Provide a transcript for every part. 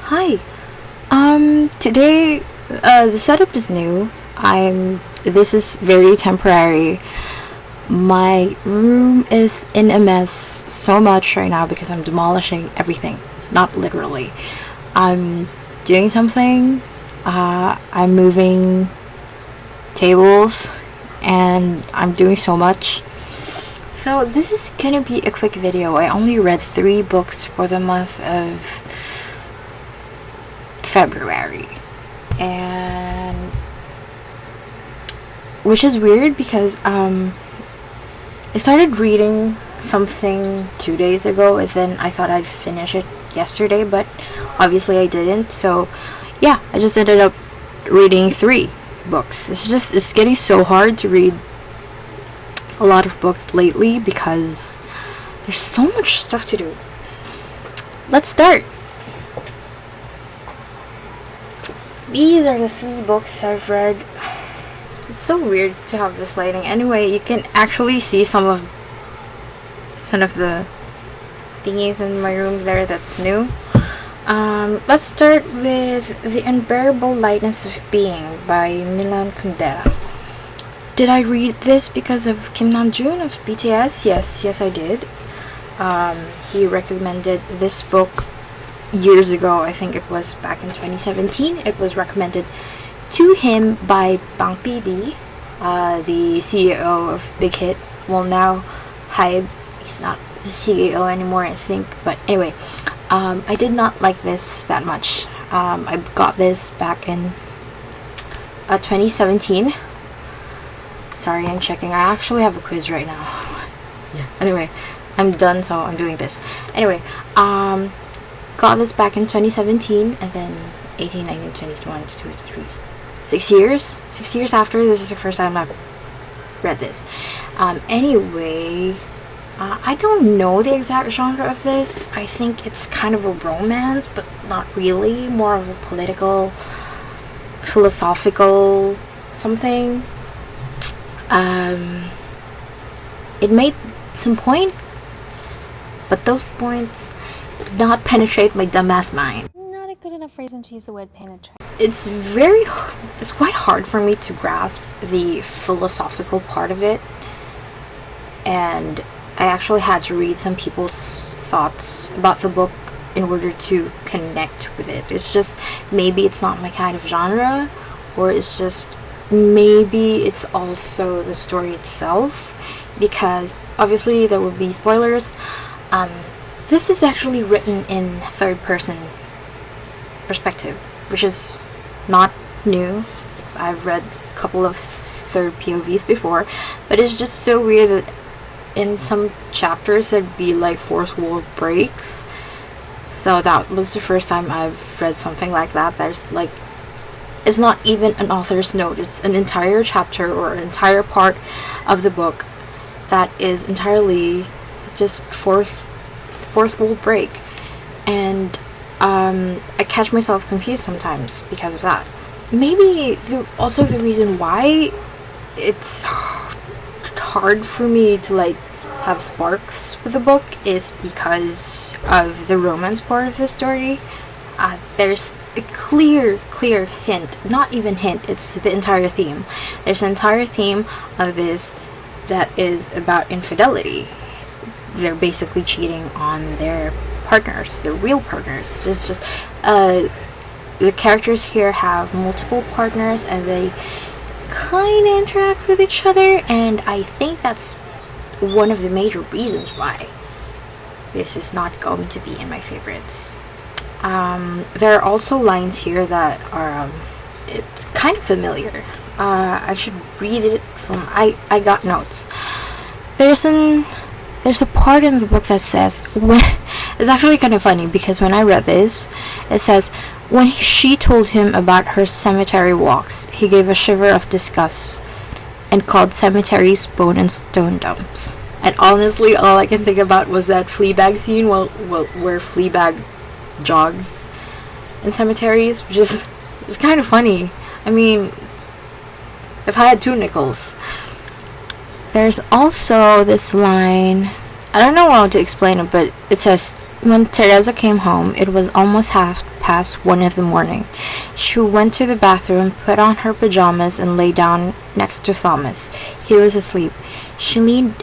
Hi. Today, the setup is new. This is very temporary. My room is in a mess so much right now because I'm demolishing everything. Not literally. I'm doing something. I'm moving tables and I'm doing so much. So this is gonna be a quick video. I only read 3 books for the month of February, and which is weird because I started reading something 2 days ago and then I thought I'd finish it yesterday, but obviously I didn't. So yeah, I just ended up reading 3 books. It's getting so hard to read a lot of books lately because there's so much stuff to do. Let's start. These are the 3 books I've read. It's so weird to have this lighting. Anyway, you can actually see some of the thingies in my room there that's new. Let's start with The Unbearable Lightness of Being by Milan Kundera. Did I read this because of Kim Namjoon of BTS? Yes, I did. He recommended this book years ago. I think it was back in 2017. It was recommended to him by Bang PD, the CEO of Big Hit. Well, now Hybe, he's not the CEO anymore, I think. But anyway, I did not like this that much. I got this back in 2017. Sorry, I'm checking. I actually have a quiz right now. Yeah. Anyway, I'm done, so I'm doing this. Anyway, got this back in 2017, and then 18, 19, 20, 21, 22, 23. 6 years? 6 years after, this is the first time I've read this. Anyway, I don't know the exact genre of this. I think it's kind of a romance, but not really. More of a political, philosophical something. It made some points, but those points did not penetrate my dumbass mind. Not a good enough reason to use the word penetrate. It's quite hard for me to grasp the philosophical part of it, and I actually had to read some people's thoughts about the book in order to connect with it. It's just, maybe it's not my kind of genre, or it's just, maybe it's also the story itself, because obviously there will be spoilers. This is actually written in third person perspective, which is not new. I've read a couple of third POVs before, but it's just so weird that in some chapters there'd be like fourth wall breaks. So that was the first time I've read something like that. There's like, it's not even an author's note, it's an entire chapter or an entire part of the book that is entirely just fourth wall break, and I catch myself confused sometimes because of that. Maybe also the reason why it's hard for me to like have sparks with the book is because of the romance part of the story. There's a clear hint, not even hint, it's the entire theme. There's an entire theme of this that is about infidelity. They're basically cheating on their partners, their real partners. The characters here have multiple partners and they kind of interact with each other, and I think that's one of the major reasons why this is not going to be in my favorites. There are also lines here that are it's kind of familiar. I should read it from I got notes. There's a part in the book that says, it's actually kind of funny because when I read this, it says, when she told him about her cemetery walks, he gave a shiver of disgust and called cemeteries bone and stone dumps. And honestly, all I can think about was that Fleabag scene where Fleabag jogs in cemeteries, which is kind of funny. I mean, if I had 2 nickels. There's also this line, I don't know how to explain it, but it says, When Teresa came home, it was almost 1:30 in the morning. She went to the bathroom, put on her pajamas, and lay down next to Thomas. He was asleep. She leaned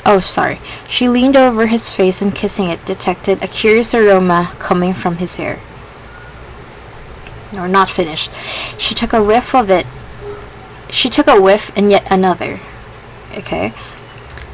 over his face and kissing it, detected a curious aroma coming from his hair. Or not finished. She took a whiff of it. She took a whiff and yet another. Okay.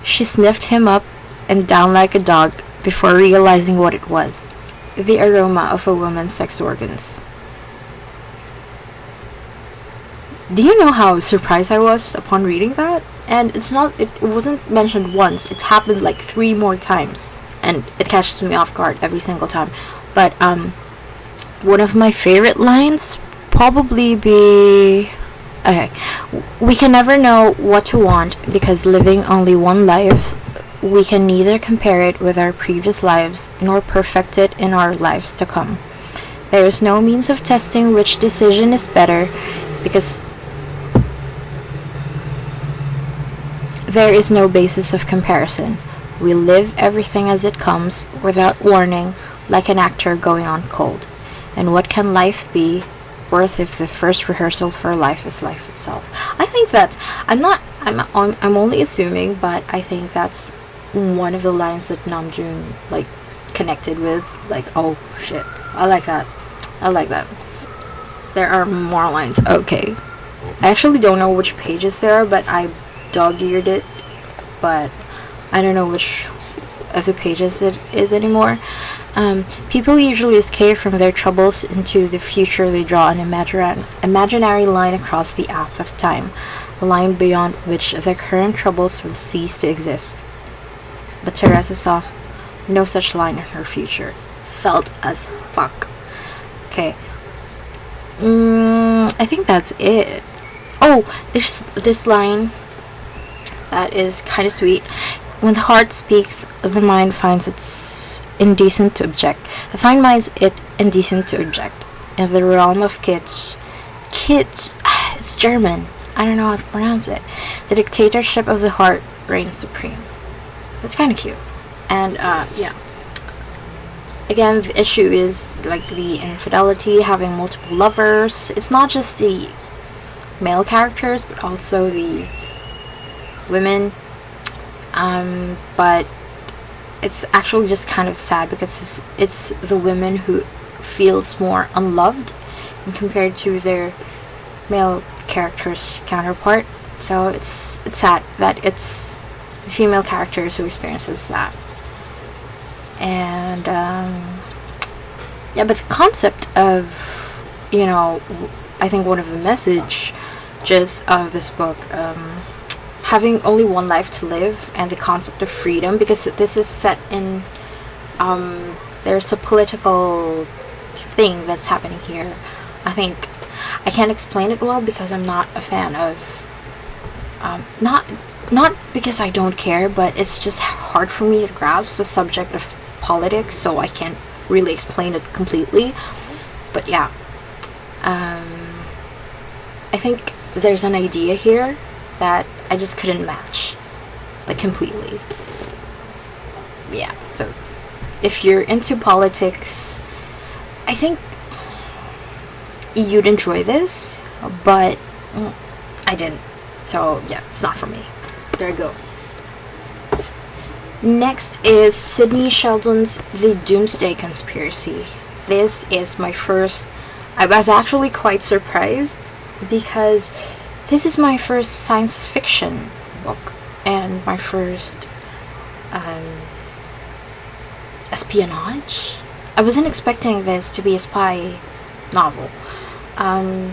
She sniffed him up and down like a dog before realizing what it was. The aroma of a woman's sex organs. Do you know how surprised I was upon reading that? And it wasn't mentioned once. It happened like 3 more times. And it catches me off guard every single time. But, one of my favorite lines probably be... Okay. We can never know what to want because living only one life, we can neither compare it with our previous lives nor perfect it in our lives to come. There is no means of testing which decision is better because there is no basis of comparison. We live everything as it comes without warning, like an actor going on cold. And what can life be worth if the first rehearsal for life is life itself? I think that's... I'm only assuming, but I think that's one of the lines that Namjoon like connected with. Like, oh shit, I like that. There are more lines. Okay, I actually don't know which pages there are, but I dog-eared it, but I don't know which of the pages it is anymore. People usually escape from their troubles into the future. They draw an imaginary line across the act of time, a line beyond which their current troubles will cease to exist. But Teresa saw no such line in her future. Felt as fuck. Okay. I think that's it. Oh, there's this line that is kind of sweet. When the heart speaks, the mind finds it's indecent to object. The mind finds it indecent to object. In the realm of kids, it's German. I don't know how to pronounce it. The dictatorship of the heart reigns supreme. That's kind of cute. And, yeah. Again, the issue is, like, the infidelity, having multiple lovers. It's not just the male characters, but also the women. But it's actually just kind of sad because it's the women who feels more unloved compared to their male character's counterpart. So it's sad that it's the female characters who experiences that. And yeah, but the concept of, you know, I think one of the messages of this book, having only one life to live, and the concept of freedom, because this is set in there's a political thing that's happening here. I think I can't explain it well because I'm not a fan of not because I don't care, but it's just hard for me to grasp the subject of politics, so I can't really explain it completely. But yeah, I think there's an idea here that I just couldn't match, like, completely. Yeah, so if you're into politics, I think you'd enjoy this, but I didn't. So yeah, it's not for me. There you go. Next is Sidney Sheldon's The Doomsday Conspiracy. This is my first... I was actually quite surprised because this is my first science fiction book and my first espionage. I wasn't expecting this to be a spy novel. I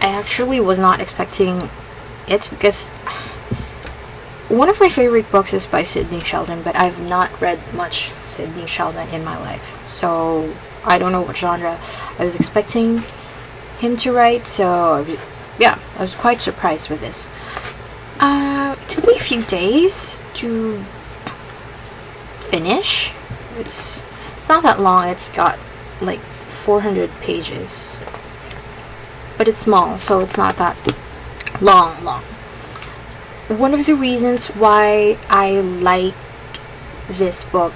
actually was not expecting it because one of my favorite books is by Sidney Sheldon, but I've not read much Sidney Sheldon in my life, so I don't know what genre I was expecting him to write. So yeah, I was quite surprised with this. It took me a few days to finish. It's not that long. It's got like 400 pages, but it's small, so it's not that long. One of the reasons why I like this book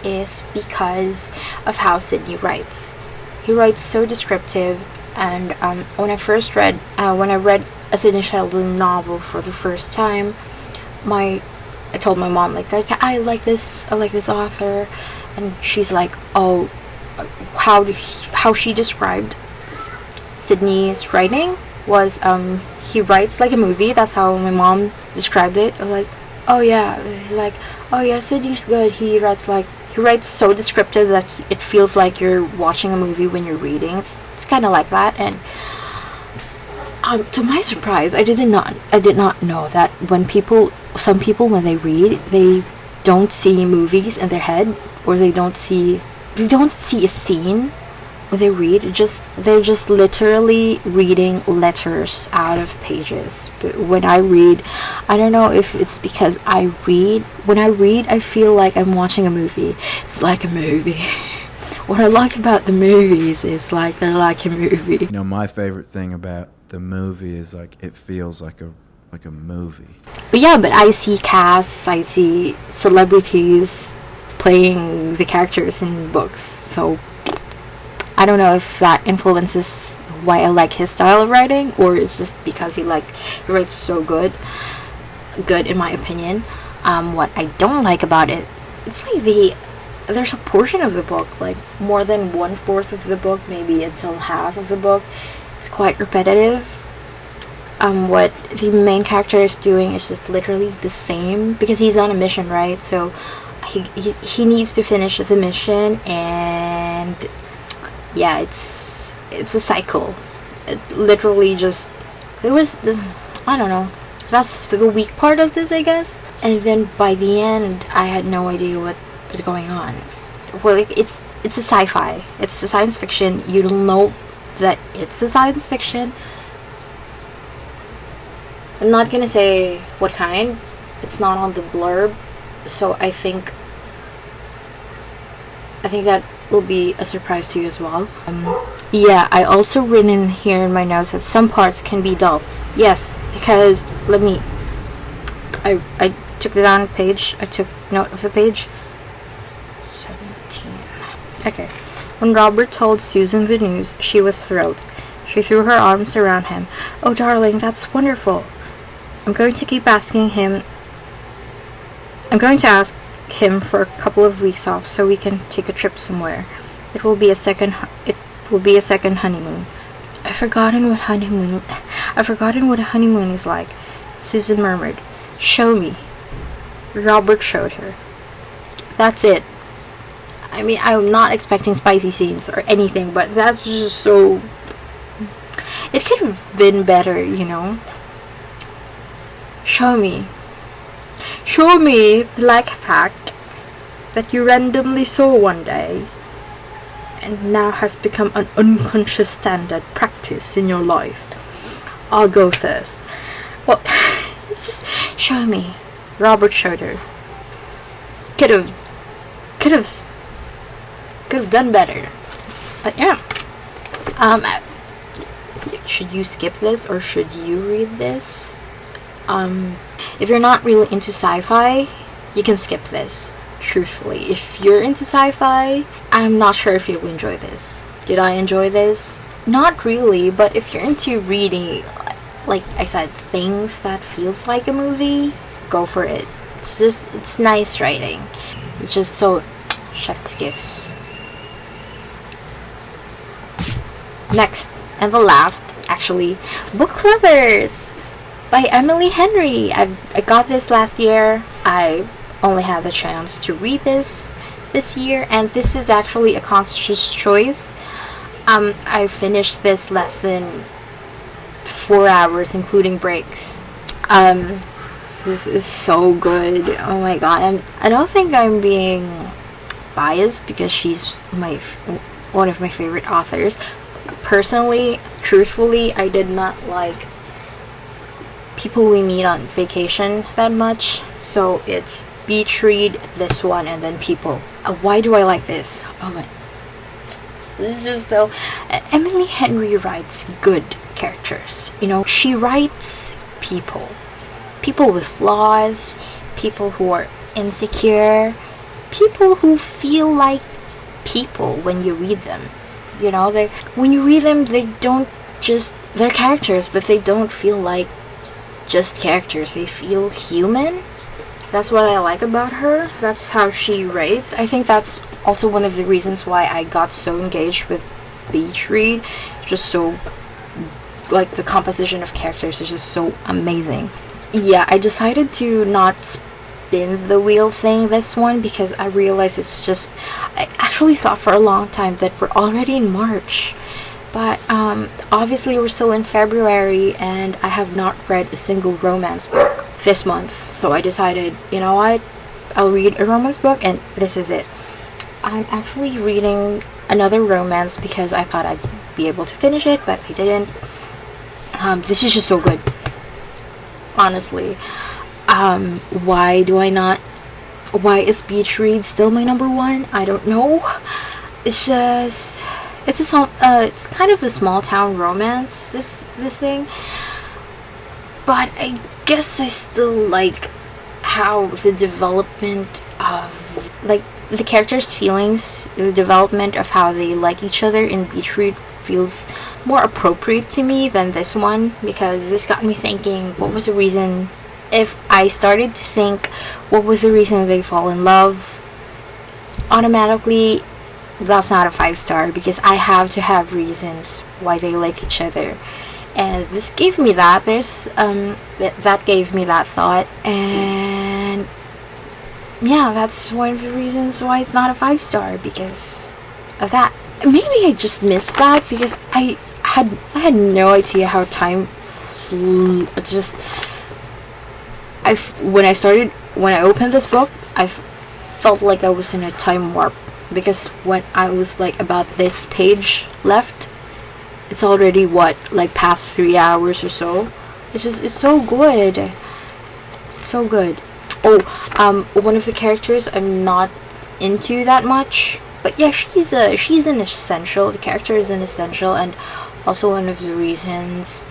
is because of how Sydney writes. He writes so descriptive, and when I read a Sidney Sheldon novel for the first time, I told my mom like I like this author, and she's like, oh, how she described Sydney's writing was he writes like a movie. That's how my mom described it. I'm like, oh yeah, he's like, oh yeah, Sydney's good. He writes so descriptive that it feels like you're watching a movie when you're reading. It's kind of like that. And to my surprise, I did not know that some people when they read, they don't see movies in their head, or they don't see a scene when they read. They're just literally reading letters out of pages. But when I read, I don't know if it's because when I read, I feel like I'm watching a movie. It's like a movie. What I like about the movies is like they're like a movie. You know, my favorite thing about the movie is like it feels like a movie. But yeah, but I see casts, I see celebrities playing the characters in books, so I don't know if that influences why I like his style of writing, or it's just because he writes so good in my opinion. What I don't like about it, it's like there's a portion of the book, like more than 1/4 of the book, maybe until half of the book, it's quite repetitive. What the main character is doing is just literally the same, because he's on a mission, right? So he needs to finish the mission, and yeah, it's a cycle. It literally just I don't know. That's the weak part of this, I guess. And then by the end, I had no idea what was going on. Well, it's a sci-fi. It's a science fiction. You don't know that it's a science fiction. I'm not gonna say what kind. It's not on the blurb, so I think that will be a surprise to you as well. Yeah, I also written here in my notes that some parts can be dull. Yes, because I took it down a page. I took note of the page. 17. Okay. When Robert told Susan the news, she was thrilled. She threw her arms around him. Oh, darling, that's wonderful. I'm going to ask him for a couple of weeks off so we can take a trip somewhere. It will be a second honeymoon. I've forgotten what a honeymoon is like, Susan murmured. Show me. Robert showed her. That's it. I mean, I'm not expecting spicy scenes or anything, but that's just so... It could have been better, you know? Show me the life hack that you randomly saw one day and now has become an unconscious standard practice in your life. I'll go first. Well, it's just show me. Robert showed her. Could have done better. But yeah. Should you skip this or should you read this? If you're not really into sci-fi, you can skip this. Truthfully, if you're into sci-fi, I'm not sure if you'll enjoy this. Did I enjoy this? Not really, but if you're into reading, like I said, things that feels like a movie, go for it. It's nice writing. It's just so chef's kiss. Next, and the last, actually, Book Lovers by Emily Henry. I got this last year. I only had the chance to read this year, and this is actually a conscious choice. I finished this less than 4 hours, including breaks. This is so good. Oh my god. And I don't think I'm being biased because she's one of my favorite authors. Personally, truthfully, I did not like People We Meet on Vacation that much, so it's Beach Read, this one, and then People. Why do I like this? Oh my, this is just so... Emily Henry writes good characters, you know. She writes people with flaws, people who are insecure people who feel like people when you read them. You know, when you read them, they don't just, they're characters, but they don't feel like just characters. They feel human. That's what I like about her. That's how she writes. I think that's also one of the reasons why I got so engaged with Beach Read. Just so, like, the composition of characters is just so amazing. Yeah, I decided to not spin the wheel thing this one because I realized it's just, I actually thought for a long time that we're already in March, but obviously we're still in February and I have not read a single romance book this month. So I decided, you know what, I'll read a romance book and this is it. I'm actually reading another romance because I thought I'd be able to finish it, but I didn't. This is just so good, honestly. Why is Beach Read still my number one? I don't know. It's just, it's kind of a small town romance, this thing, but I guess I still like how the development of, like, the characters' feelings, the development of how they like each other in Beach Read feels more appropriate to me than this one, because this got me thinking, what was the reason, if I started to think what was the reason they fall in love, automatically that's not a 5-star, because I have to have reasons why they like each other. And this gave me that. That gave me that thought, and yeah, that's one of the reasons why it's not a 5-star, because of that. Maybe I just missed that because I had no idea how time flew. When I opened this book, I felt like I was in a time warp, because when I was like about this page left, it's already past 3 hours or so. It's so good. So good. Oh, one of the characters I'm not into that much, but yeah, she's an essential. The character is an essential, and also one of the reasons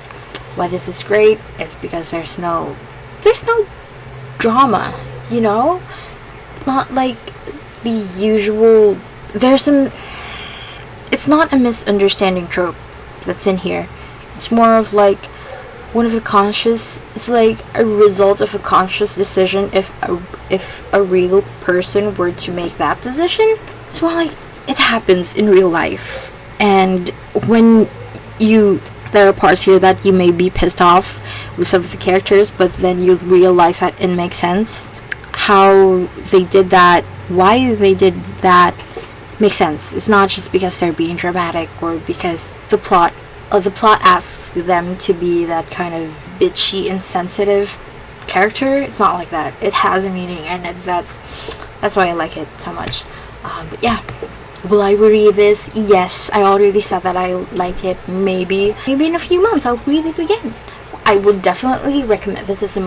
why this is great is because there's no drama, you know? Not like the usual. It's not a misunderstanding trope that's in here. It's more of like it's like a result of a conscious decision. If a real person were to make that decision, it's more like it happens in real life. And when there are parts here that you may be pissed off with some of the characters, but then you realize that it makes sense. How they did that, why they did that, makes sense. It's not just because they're being dramatic or because the plot asks them to be that kind of bitchy, insensitive character. It's not like that. It has a meaning, and that's why I like it so much. But yeah, will I reread this? Yes, I already said that I like it. Maybe in a few months I'll read it again. I would definitely recommend this.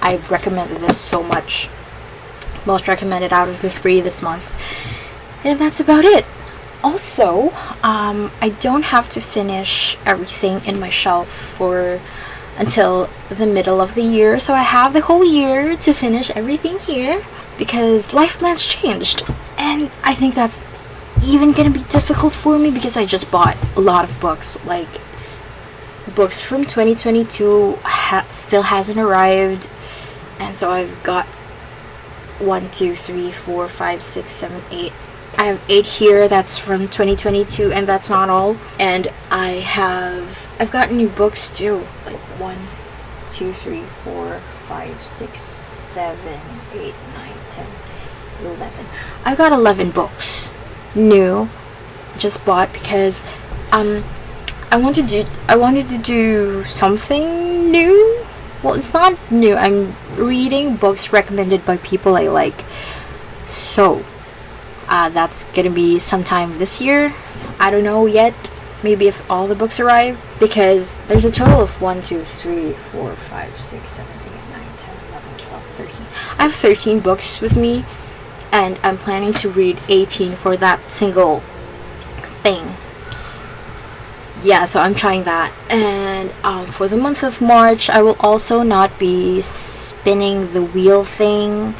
I've recommended this so much. Most recommended out of the 3 this month. And that's about it. Also, I don't have to finish everything in my shelf until the middle of the year, so I have the whole year to finish everything here, because life plans changed, and I think that's even gonna be difficult for me because I just bought a lot of books. Like, books from 2022 still hasn't arrived, and so I've got 1, 2, 3, 4, 5, 6, 7, 8. I have 8 here that's from 2022, and that's not all. And I've got new books too, like 1, 2, 3, 4, 5, 6, 7, 8, 9, 10, 11. I've got 11 books new, just bought, because I wanted to do something new. Well, it's not new. I'm reading books recommended by people I like. So that's gonna be sometime this year. I don't know yet. Maybe if all the books arrive, because there's a total of 1, 2, 3, 4, 5, 6, 7, 8, 9, 10, 11, 12, 13. I have 13 books with me, and I'm planning to read 18 for that single thing. Yeah, so I'm trying that. And for the month of March, I will also not be spinning the wheel thing.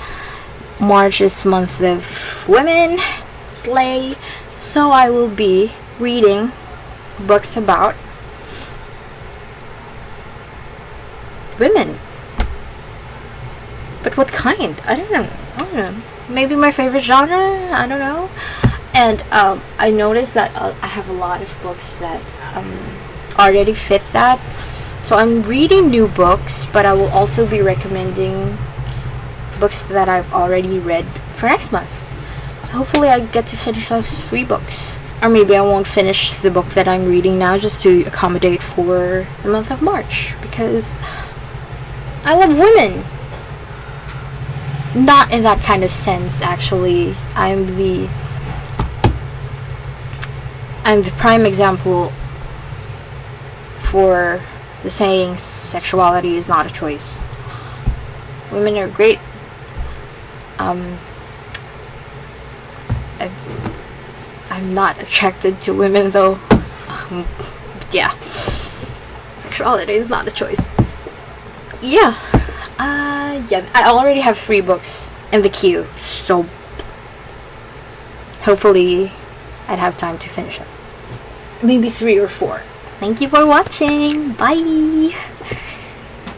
March is month of women, slay, so I will be reading books about women. But what kind? I don't know. Maybe my favorite genre? I don't know. And I noticed that I have a lot of books that already fit that. So I'm reading new books, but I will also be recommending books that I've already read for next month. So hopefully I get to finish those 3 books. Or maybe I won't finish the book that I'm reading now just to accommodate for the month of March. Because I love women. Not in that kind of sense, actually. I'm the prime example for the saying sexuality is not a choice. Women are great. I'm not attracted to women though. Yeah. Sexuality is not a choice. Yeah. I already have 3 books in the queue, so hopefully I'd have time to finish them. Maybe 3 or 4. Thank you for watching. Bye.